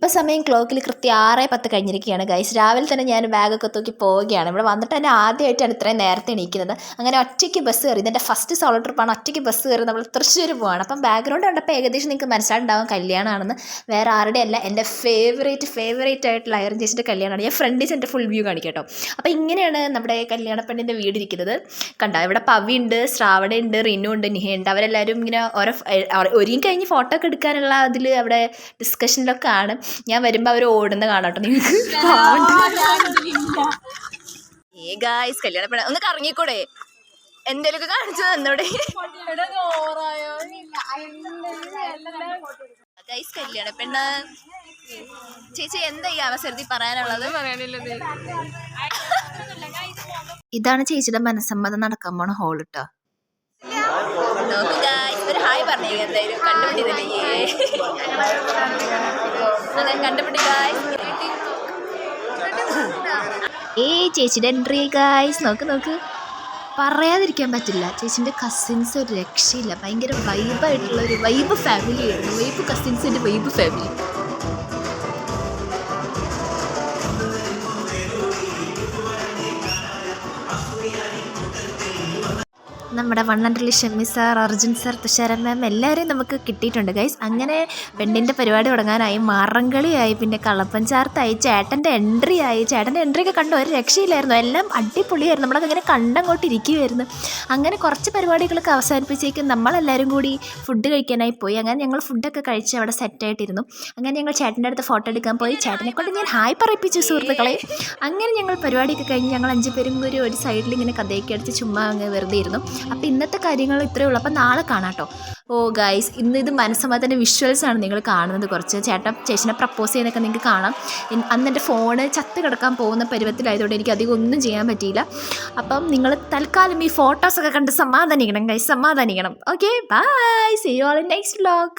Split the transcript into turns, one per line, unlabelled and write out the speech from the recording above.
ഇപ്പോൾ സമയം ക്ലോക്കിൽ കൃത്യം 6:10 കഴിഞ്ഞിരിക്കുകയാണ് ഗൈസ്. രാവിലെ തന്നെ ഞാൻ ബാഗൊക്കെ തൂക്കി പോവുകയാണ്. ഇവിടെ വന്നിട്ട് തന്നെ ആദ്യമായിട്ടാണ് ഇത്രയും നേരത്തെ എണീക്കുന്നത്. അങ്ങനെ ഒറ്റയ്ക്ക് ബസ് കയറി. ഇതെൻ്റെ ഫസ്റ്റ് സോളോ ട്രിപ്പാണ്. ഒറ്റയ്ക്ക് ബസ് കയറി നമ്മൾ തൃശ്ശൂർ പോവാണ്. അപ്പം ബാക്ക്ഗ്രൗണ്ട് കണ്ടപ്പോൾ ഏകദേശം നിങ്ങൾക്ക് മനസ്സിലായിട്ടുണ്ടാവും കല്യാണമാണെന്ന്. വേറെ ആരുടെ അല്ല, എൻ്റെ ഫേവറേറ്റ് ആയിട്ടുള്ള അയർ ചേച്ചിൻ്റെ കല്യാണമാണ്. ഞാൻ ഫ്രണ്ടിൽ എൻ്റെ ഫുൾ വ്യൂ കാണിക്കാം കേട്ടോ. അപ്പോൾ ഇങ്ങനെയാണ് നമ്മുടെ കല്യാണ പെണ്ണിൻ്റെ വീടിരിക്കുന്നത്. കണ്ടോ, ഇവിടെ പവിയുണ്ട്, ശ്രാവണയുണ്ട്, റിനു ഉണ്ട്, നിഹയുണ്ട്. അവരെല്ലാവരും ഇങ്ങനെ ഒരുങ്ങി കഴിഞ്ഞ് ഫോട്ടോ ഒക്കെ എടുക്കാനുള്ള അതിൽ അവിടെ ഡിസ്കഷനിലൊക്കെ ആണ്. ഞാൻ വരുമ്പോൾ അവർ ഓടുന്ന കാണാട്ടോ നിങ്ങൾക്ക്. ഗായ്സ്, കല്യാണ പെണ്ണ ഒന്ന് കറങ്ങിക്കൂടെ, എന്തേലൊക്കെ കാണിച്ചു തന്നോടെ. ഗായ്സ്, കല്യാണ പെണ്ണ് ചേച്ചി എന്താ ഈ അവസരത്തിൽ പറയാനുള്ളത്? ഇതാണ് ചേച്ചിയുടെ മനസ്സമ്മതം നടക്കാൻ പോണ ഹോൾ കേട്ടോ. ഒരു ഹായ് പറഞ്ഞേ, എന്തായാലും കണ്ടുപിടിതല്ലേ കണ്ടുപിടി ഗായ്സ്. ചേച്ചിയുടെ എൻട്രി ഗായ്സ്, നോക്ക് പറയാതിരിക്കാൻ പറ്റില്ല. ചേച്ചിൻ്റെ കസിൻസ് ഒരു രക്ഷയില്ല, ഭയങ്കര വൈബായിട്ടുള്ള ഒരു വൈബ് ഫാമിലി ആയിരുന്നു. വൈബ് കസിൻസിൻ്റെ വൈബ് ഫാമിലി. നമ്മുടെ വണ്ണൻഡർലി Shemmi sir, Arjun sir, Thushara ma'am എല്ലാവരെയും നമുക്ക് കിട്ടിയിട്ടുണ്ട് ഗൈസ്. അങ്ങനെ പെണ്ണിൻ്റെ പരിപാടി തുടങ്ങാനായി, മാറങ്കളിയായി, പിന്നെ കളപ്പഞ്ചാർത്തായി, ചേട്ടൻ്റെ എൻട്രി ആയി. ചേട്ടൻ്റെ എൻട്രി ഒക്കെ കണ്ടു, ഒരു രക്ഷയില്ലായിരുന്നു. എല്ലാം അടിപൊളിയായിരുന്നു. നമ്മളൊക്കെ ഇങ്ങനെ കണ്ടങ്ങോട്ട് ഇരിക്കുമായിരുന്നു. അങ്ങനെ കുറച്ച് പരിപാടികളൊക്കെ അവസാനിപ്പിച്ചേക്കും നമ്മളെല്ലാവരും കൂടി ഫുഡ് കഴിക്കാനായി പോയി. അങ്ങനെ ഞങ്ങൾ ഫുഡൊക്കെ കഴിച്ച് അവിടെ സെറ്റായിട്ടിരുന്നു. അങ്ങനെ ഞങ്ങൾ ചേട്ടൻ്റെ അടുത്ത് ഫോട്ടോ എടുക്കാൻ പോയി. ചേട്ടനെ കൊണ്ട് ഞാൻ ഹായ് പറയിപ്പിച്ചു സുഹൃത്തുക്കളെ. അങ്ങനെ ഞങ്ങൾ പരിപാടിയൊക്കെ കഴിഞ്ഞ് ഞങ്ങൾ 5 പേരും കൂടി ഒരു സൈഡിൽ ഇങ്ങനെ കഥയൊക്കെ അടിച്ച് ചുമ്മാ അങ്ങ് വെറുതെ ഇരുന്നു. അപ്പോൾ ഇന്നത്തെ കാര്യങ്ങൾ ഇത്രയേ ഉള്ളൂ. അപ്പോൾ നാളെ കാണാം കേട്ടോ. ഓ ഗൈസ്, ഇത് മനസ്സമ്മതത്തിൻ്റെ വിഷ്വൽസാണ് നിങ്ങൾ കാണുന്നത്. കുറച്ച് ചേച്ചിനെ പ്രപ്പോസ് ചെയ്യുന്നതൊക്കെ നിങ്ങൾക്ക് കാണാം. അന്ന് എൻ്റെ ഫോണ് ചത്ത് കിടക്കാൻ പോകുന്ന പരുവത്തിലായതുകൊണ്ട് എനിക്ക് അധികം ഒന്നും ചെയ്യാൻ പറ്റിയില്ല. അപ്പം നിങ്ങൾ തൽക്കാലം ഈ ഫോട്ടോസൊക്കെ കണ്ട് സമാധാനിക്കണം ഗൈസ്, സമാധാനിക്കണം. Okay, bye, see you all in next vlog.